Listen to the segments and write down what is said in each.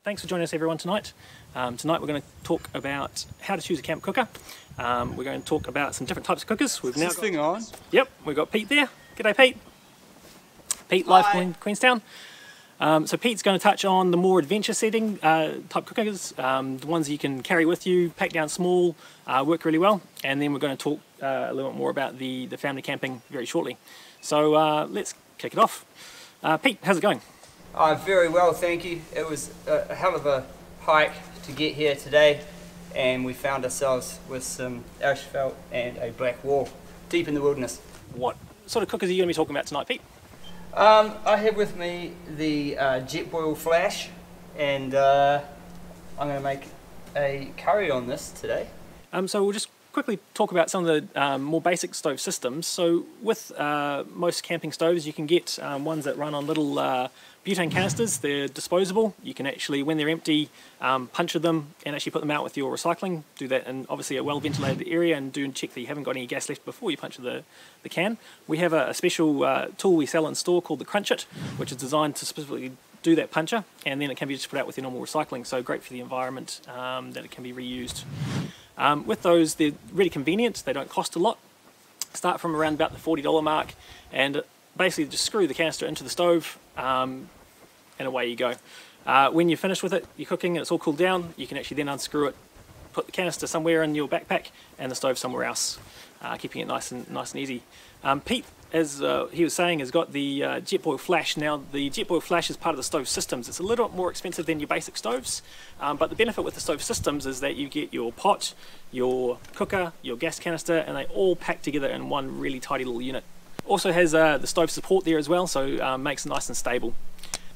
Thanks for joining us everyone tonight. Tonight we're going to talk about how to choose a camp cooker. We're going to talk about some different types of cookers. We've now got... thing on? Yep, we've got Pete there. G'day Pete. Pete, live from Queenstown. So Pete's going to touch on the more adventure setting type cookers, the ones you can carry with you, pack down small, work really well, and then we're going to talk a little bit more about the family camping very shortly. So let's kick it off. Pete, how's it going? Very well, thank you. It was a hell of a hike to get here today, and we found ourselves with some asphalt and a black wall deep in the wilderness. What sort of cookers are you going to be talking about tonight, Pete? I have with me the JETBOIL flash, and I'm going to make a curry on this today. So we'll just quickly talk about some of the more basic stove systems. So with most camping stoves, you can get ones that run on little butane canisters. They're disposable. You can actually, when they're empty, puncture them and actually put them out with your recycling. Do that in obviously a well ventilated area, and do check that you haven't got any gas left before you puncture the can. We have a special tool we sell in store called the Crunch It, which is designed to specifically do that puncture, and then it can be just put out with your normal recycling. So great for the environment, that it can be reused. With those, they're really convenient. They don't cost a lot. Start from around about the $40 mark, and basically just screw the canister into the stove, and away you go. When you're finished with it, you're cooking and it's all cooled down, you can actually then unscrew it, put the canister somewhere in your backpack and the stove somewhere else, keeping it nice and easy. Pete, as he was saying, has got the JETBOIL flash. Now the JETBOIL flash is part of the stove systems. It's a little bit more expensive than your basic stoves, but the benefit with the stove systems is that you get your pot, your cooker, your gas canister, and they all pack together in one really tidy little unit. Also has the stove support there as well, so makes it nice and stable.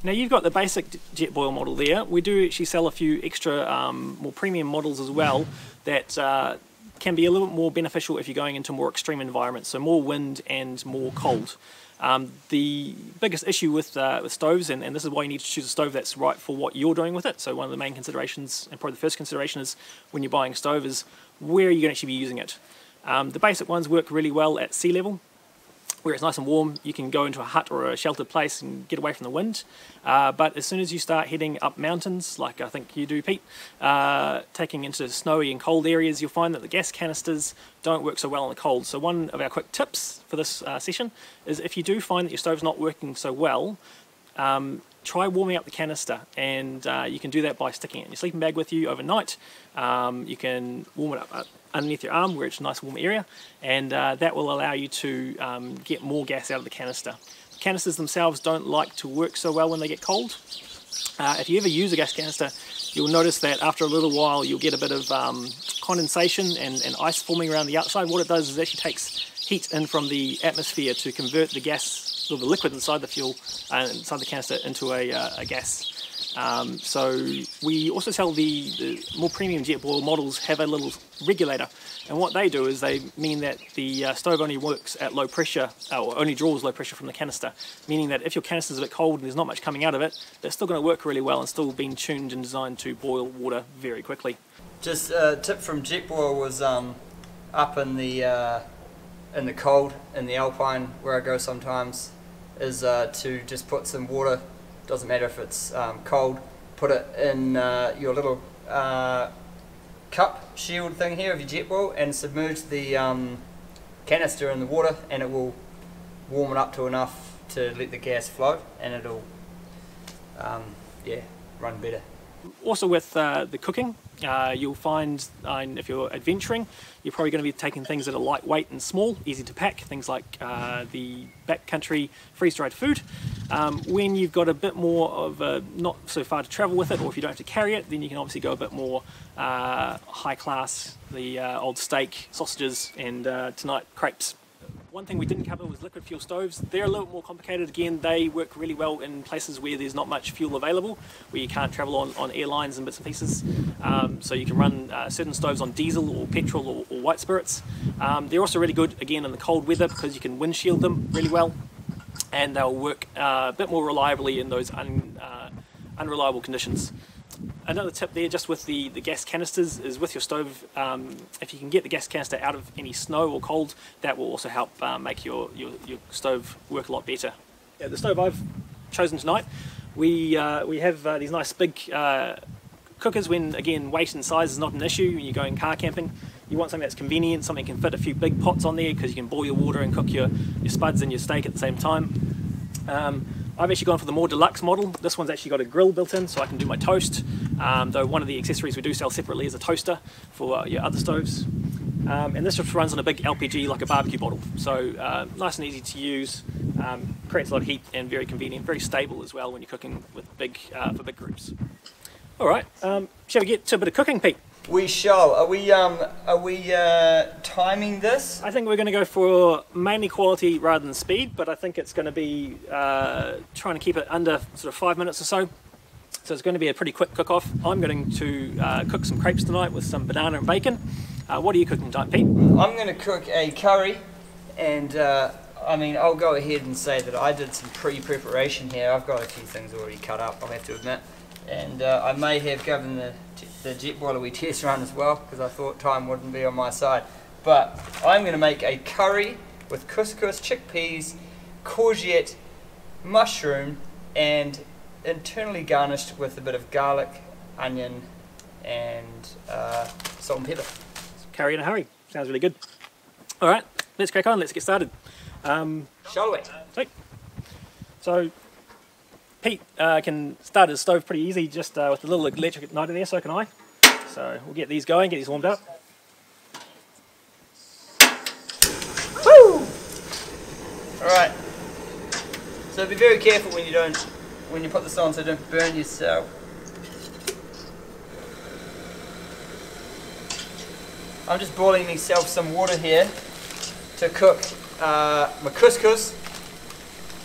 Now you've got the basic JETBOIL model there. We do actually sell a few extra more premium models as well that can be a little bit more beneficial if you're going into more extreme environments, so more wind and more cold. The biggest issue with stoves, and this is why you need to choose a stove that's right for what you're doing with it, so one of the main considerations, and probably the first consideration, is when you're buying a stove is where you're going to actually be using it. The basic ones work really well at sea level, where it's nice and warm. You can go into a hut or a sheltered place and get away from the wind. But as soon as you start heading up mountains, like I think you do, Pete, taking into snowy and cold areas, you'll find that the gas canisters don't work so well in the cold. So one of our quick tips for this session is, if you do find that your stove's not working so well, try warming up the canister, and you can do that by sticking it in your sleeping bag with you overnight. You can warm it up underneath your arm where it's a nice warm area, and that will allow you to get more gas out of the canister. The canisters themselves don't like to work so well when they get cold. If you ever use a gas canister, you'll notice that after a little while you'll get a bit of condensation and ice forming around the outside. What it does is it actually takes heat in from the atmosphere to convert the gas, or the liquid inside the fuel, inside the canister, into a gas. So we also sell the more premium JETBOIL models have a little regulator, and what they do is they mean that the stove only works at low pressure, or only draws low pressure from the canister, meaning that if your canister is a bit cold and there's not much coming out of it, it's still going to work really well and still being tuned and designed to boil water very quickly. Just a tip from JETBOIL was up in the cold, in the Alpine where I go sometimes, is to just put some water. Doesn't matter if it's cold, put it in your little cup shield thing here of your JETBOIL, and submerge the canister in the water, and it will warm it up to enough to let the gas flow, and it'll run better. Also with the cooking, you'll find if you're adventuring, you're probably going to be taking things that are lightweight and small, easy to pack, things like the backcountry freeze-dried food. When you've got a bit more of not so far to travel with it, or if you don't have to carry it, then you can obviously go a bit more high class, the old steak, sausages, and tonight crepes. One thing we didn't cover was liquid fuel stoves. They're a little more complicated. Again, they work really well in places where there's not much fuel available, where you can't travel on airlines and bits and pieces. So you can run certain stoves on diesel or petrol or white spirits. They're also really good, again, in the cold weather, because you can windshield them really well, and they'll work a bit more reliably in those unreliable conditions. Another tip there, just with the gas canisters, is with your stove, if you can get the gas canister out of any snow or cold, that will also help make your stove work a lot better. Yeah, the stove I've chosen tonight We have these nice big cookers when, again, weight and size is not an issue when you're going car camping. You want something that's convenient, something that can fit a few big pots on there because you can boil your water and cook your spuds and your steak at the same time. I've actually gone for the more deluxe model. This one's actually got a grill built in so I can do my toast, though one of the accessories we do sell separately is a toaster for your other stoves. And this just runs on a big LPG like a barbecue bottle, so nice and easy to use, creates a lot of heat and very convenient, very stable as well when you're cooking with for big groups. Alright, shall we get to a bit of cooking, Pete? We shall. Are we timing this? I think we're going to go for mainly quality rather than speed, but I think it's going to be trying to keep it under sort of 5 minutes or so. So it's going to be a pretty quick cook-off. I'm going to cook some crepes tonight with some banana and bacon. What are you cooking tonight, Pete? I'm going to cook a curry, and I mean, I'll go ahead and say that I did some pre-preparation here. I've got a few things already cut up, I'll have to admit. And I may have given the JETBOIL a wee test run as well, because I thought time wouldn't be on my side. But I'm going to make a curry with couscous, chickpeas, courgette, mushroom, and internally garnished with a bit of garlic, onion, and salt and pepper. Curry in a hurry. Sounds really good. Alright, let's crack on, let's get started. Shall we? Sweet. So, Pete can start his stove pretty easy just with a little electric igniter there, so can I. So we'll get these going, get these warmed up. Woo! Alright. So be very careful when you put this on so you don't burn yourself. I'm just boiling myself some water here to cook my couscous.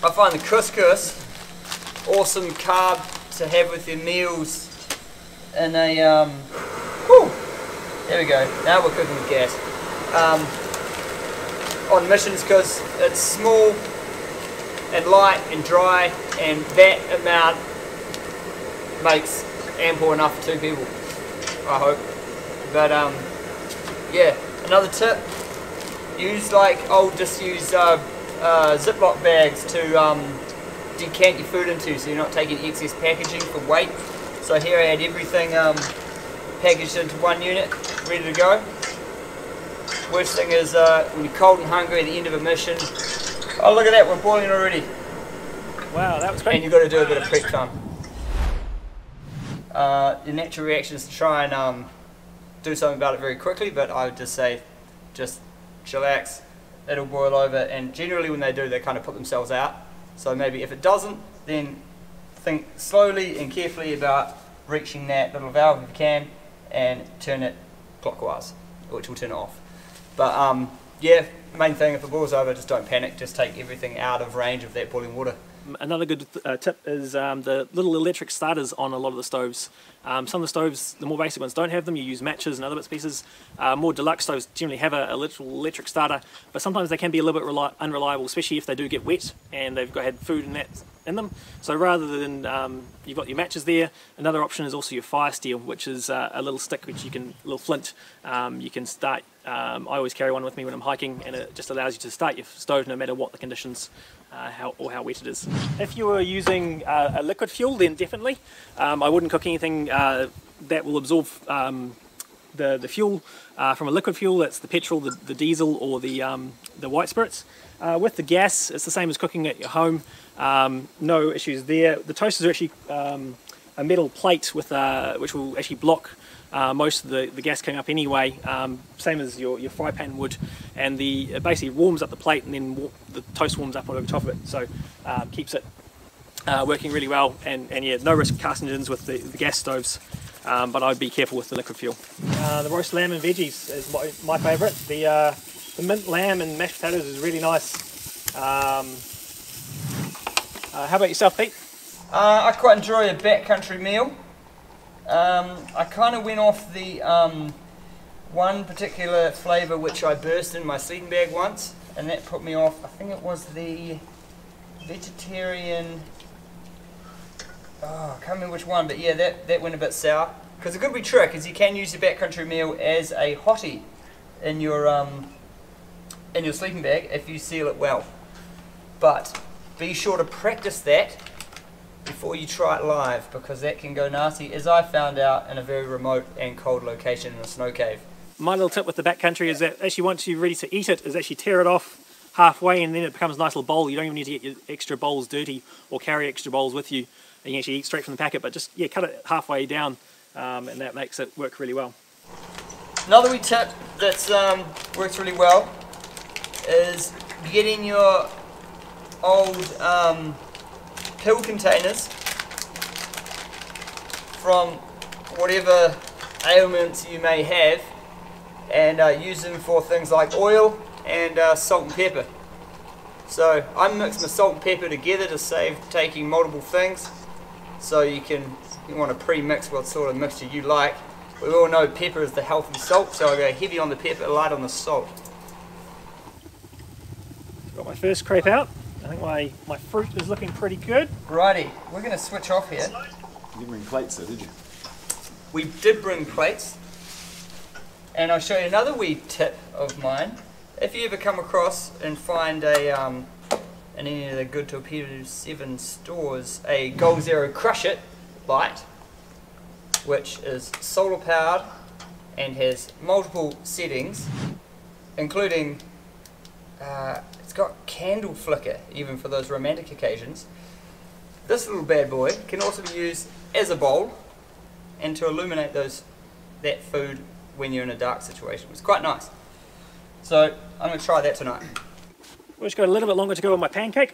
I find the couscous awesome carb to have with your meals in a whew, there we go, now we're cooking with gas, on missions, because it's small and light and dry, and that amount makes ample enough for 2 people, I hope. But yeah, another tip, just use Ziploc bags to decant your food into, so you're not taking excess packaging for weight. So here I had everything packaged into one unit, ready to go. Worst thing is when you're cold and hungry at the end of a mission, oh look at that, we're boiling already. Wow, that was great. And you've got to do a bit of prep time. The natural reaction is to try and do something about it very quickly, but I would just say, just chillax, it'll boil over, and generally when they do, they kind of put themselves out. So maybe if it doesn't, then think slowly and carefully about reaching that little valve if you can, and turn it clockwise, which will turn it off. But yeah, main thing, if it boils over, just don't panic, just take everything out of range of that boiling water. Another good tip is the little electric starters on a lot of the stoves. Some of the stoves, the more basic ones, don't have them. You use matches and other bits and pieces. More deluxe stoves generally have a little electric starter, but sometimes they can be a little bit unreliable, especially if they do get wet and they've had food and that in them. So rather than you've got your matches there, another option is also your fire steel, which is a little stick which you can, a little flint, you can start. I always carry one with me when I'm hiking, and it just allows you to start your stove no matter what the conditions how wet it is. If you were using a liquid fuel, then definitely. I wouldn't cook anything that will absorb the fuel from a liquid fuel. That's the petrol, the diesel, or the white spirits. With the gas, it's the same as cooking at your home. No issues there. The toasters are actually a metal plate with which will actually block most of the gas coming up anyway, same as your fry pan would, and it basically warms up the plate, and then the toast warms up on over top of it, so keeps it working really well. And yeah, no risk of carcinogens with the gas stoves, but I'd be careful with the liquid fuel. The roast lamb and veggies is my favourite. The mint lamb and mashed potatoes is really nice. How about yourself, Pete? I quite enjoy a backcountry meal. I kind of went off the one particular flavour which I burst in my sleeping bag once, and that put me off. I think it was the vegetarian, I can't remember which one, but yeah, that went a bit sour. Because a good wee trick is you can use your backcountry meal as a hottie in your sleeping bag if you seal it well. But be sure to practice that before you try it live, because that can go nasty, as I found out in a very remote and cold location in a snow cave. My little tip with the backcountry is that actually once you're ready to eat it, is actually tear it off halfway and then it becomes a nice little bowl. You don't even need to get your extra bowls dirty or carry extra bowls with you. And you can actually eat straight from the packet, but just cut it halfway down and that makes it work really well. Another wee tip that works really well is getting your old pill containers from whatever ailments you may have and use them for things like oil and salt and pepper. So I mix my salt and pepper together to save taking multiple things, so you want to pre-mix what sort of mixture you like. We all know pepper is the healthy salt, so I go heavy on the pepper, light on the salt. Got my first crepe out. I think my fruit is looking pretty good. Righty, we're going to switch off here. You didn't bring plates though, did you? We did bring plates, and I'll show you another wee tip of mine. If you ever come across and find in any of the good Torpedo7 stores a Goal Zero Crush It light, which is solar powered and has multiple settings, including it's got candle flicker even for those romantic occasions. This little bad boy can also be used as a bowl and to illuminate that food when you're in a dark situation. It's quite nice. So I'm going to try that tonight. We've just got a little bit longer to go on my pancake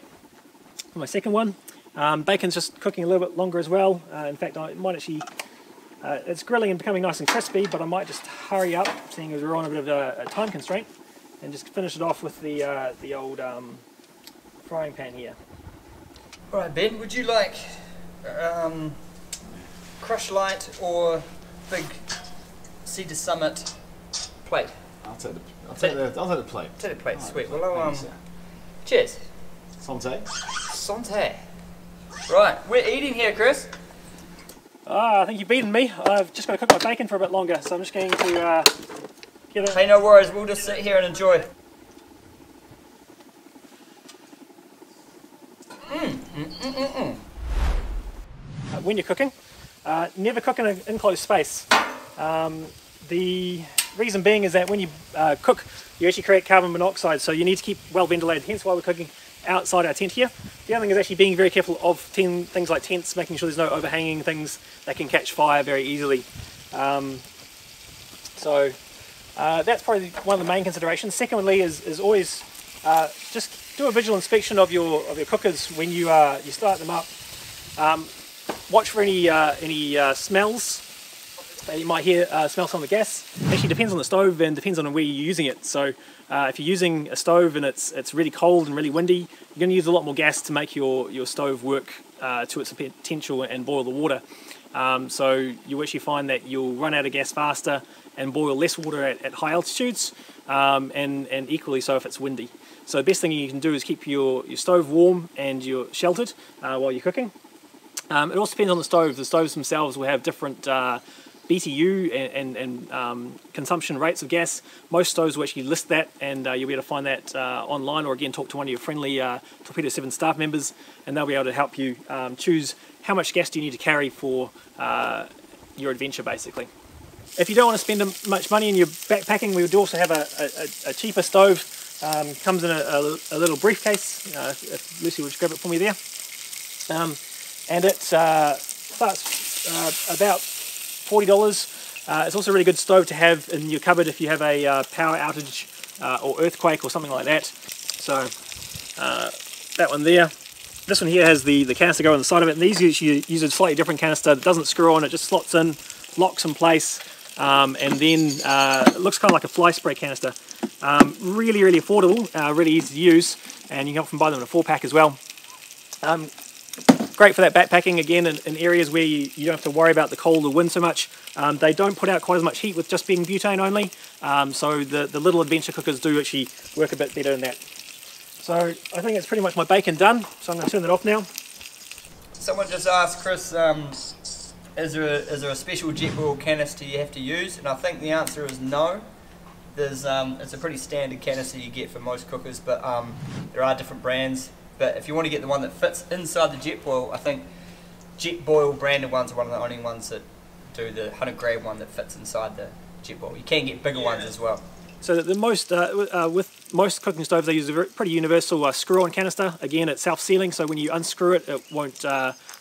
for my second one. Bacon's just cooking a little bit longer as well. In fact, I might actually it's grilling and becoming nice and crispy, but I might just hurry up, seeing as we're on a bit of a time constraint, and just finish it off with the old frying pan here. Alright Ben, would you like Crush Light or big Cedar Summit plate? I'll take the plate. Take the plate, Right, sweet. Well, thanks, cheers. Santé. Santé. Right, we're eating here, Chris. I think you've beaten me. I've just got to cook my bacon for a bit longer, so I'm just going to get it. Hey, no worries. We'll just sit here and enjoy. When you're cooking, never cook in an enclosed space. The reason being is that when you cook, you actually create carbon monoxide, so you need to keep well ventilated, hence why we're cooking outside our tent here. The other thing is actually being very careful of things like tents, making sure there's no overhanging things that can catch fire very easily. So that's probably one of the main considerations. Secondly is always just do a visual inspection of your cookers when you start them up. Watch for any smells. You might hear smells on the gas. Actually depends on the stove and depends on where you're using it. So if you're using a stove and it's really cold and really windy, you're going to use a lot more gas to make your stove work to its potential and boil the water. So you actually find that you'll run out of gas faster and boil less water at high altitudes, and equally so if it's windy. So the best thing you can do is keep your stove warm and you're sheltered while you're cooking. It also depends on the stove. The stoves themselves will have different BTU and consumption rates of gas. Most stoves will actually list that, and you'll be able to find that online, or again talk to one of your friendly Torpedo7 staff members, and they'll be able to help you choose how much gas do you need to carry for your adventure basically. If you don't want to spend much money in your backpacking, we would also have a cheaper stove. Comes in a little briefcase. If Lucy would just grab it for me there. And it starts about $40. It's also a really good stove to have in your cupboard if you have a power outage or earthquake or something like that. So that one there. This one here has the canister go on the side of it, and these usually use a slightly different canister that doesn't screw on, it just slots in, locks in place, and then it looks kind of like a fly spray canister. Really, really affordable, really easy to use, and you can often buy them in a 4-pack as well. Great for that backpacking, again, in areas where you don't have to worry about the cold or wind so much. They don't put out quite as much heat with just being butane only, so the little adventure cookers do actually work a bit better than that. So I think it's pretty much my bacon done, so I'm going to turn that off now. Someone just asked Chris, is there a special JETBOIL canister you have to use? And I think the answer is no. It's a pretty standard canister you get for most cookers, but there are different brands. But if you want to get the one that fits inside the JETBOIL, I think JETBOIL branded ones are one of the only ones that do the 100 gram one that fits inside the JETBOIL. You can get bigger ones as well. So the most, with most cooking stoves, they use a pretty universal screw-on canister. Again, it's self-sealing, so when you unscrew it, it won't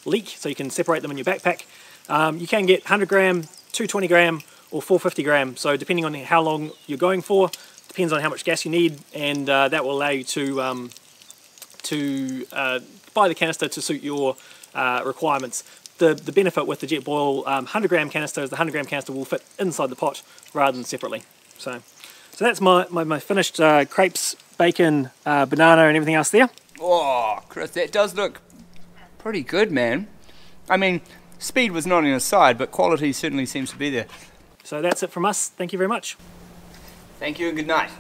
leak, so you can separate them in your backpack. You can get 100 gram, 220 gram, or 450 gram, so depending on how long you're going for, depends on how much gas you need, and that will allow you to buy the canister to suit your requirements. The benefit with the JETBOIL 100 gram canister is the 100 gram canister will fit inside the pot rather than separately. So that's my finished crepes, bacon, banana and everything else there. Oh, Chris, that does look pretty good, man. I mean, speed was not on your side, but quality certainly seems to be there. So that's it from us. Thank you very much. Thank you and good night.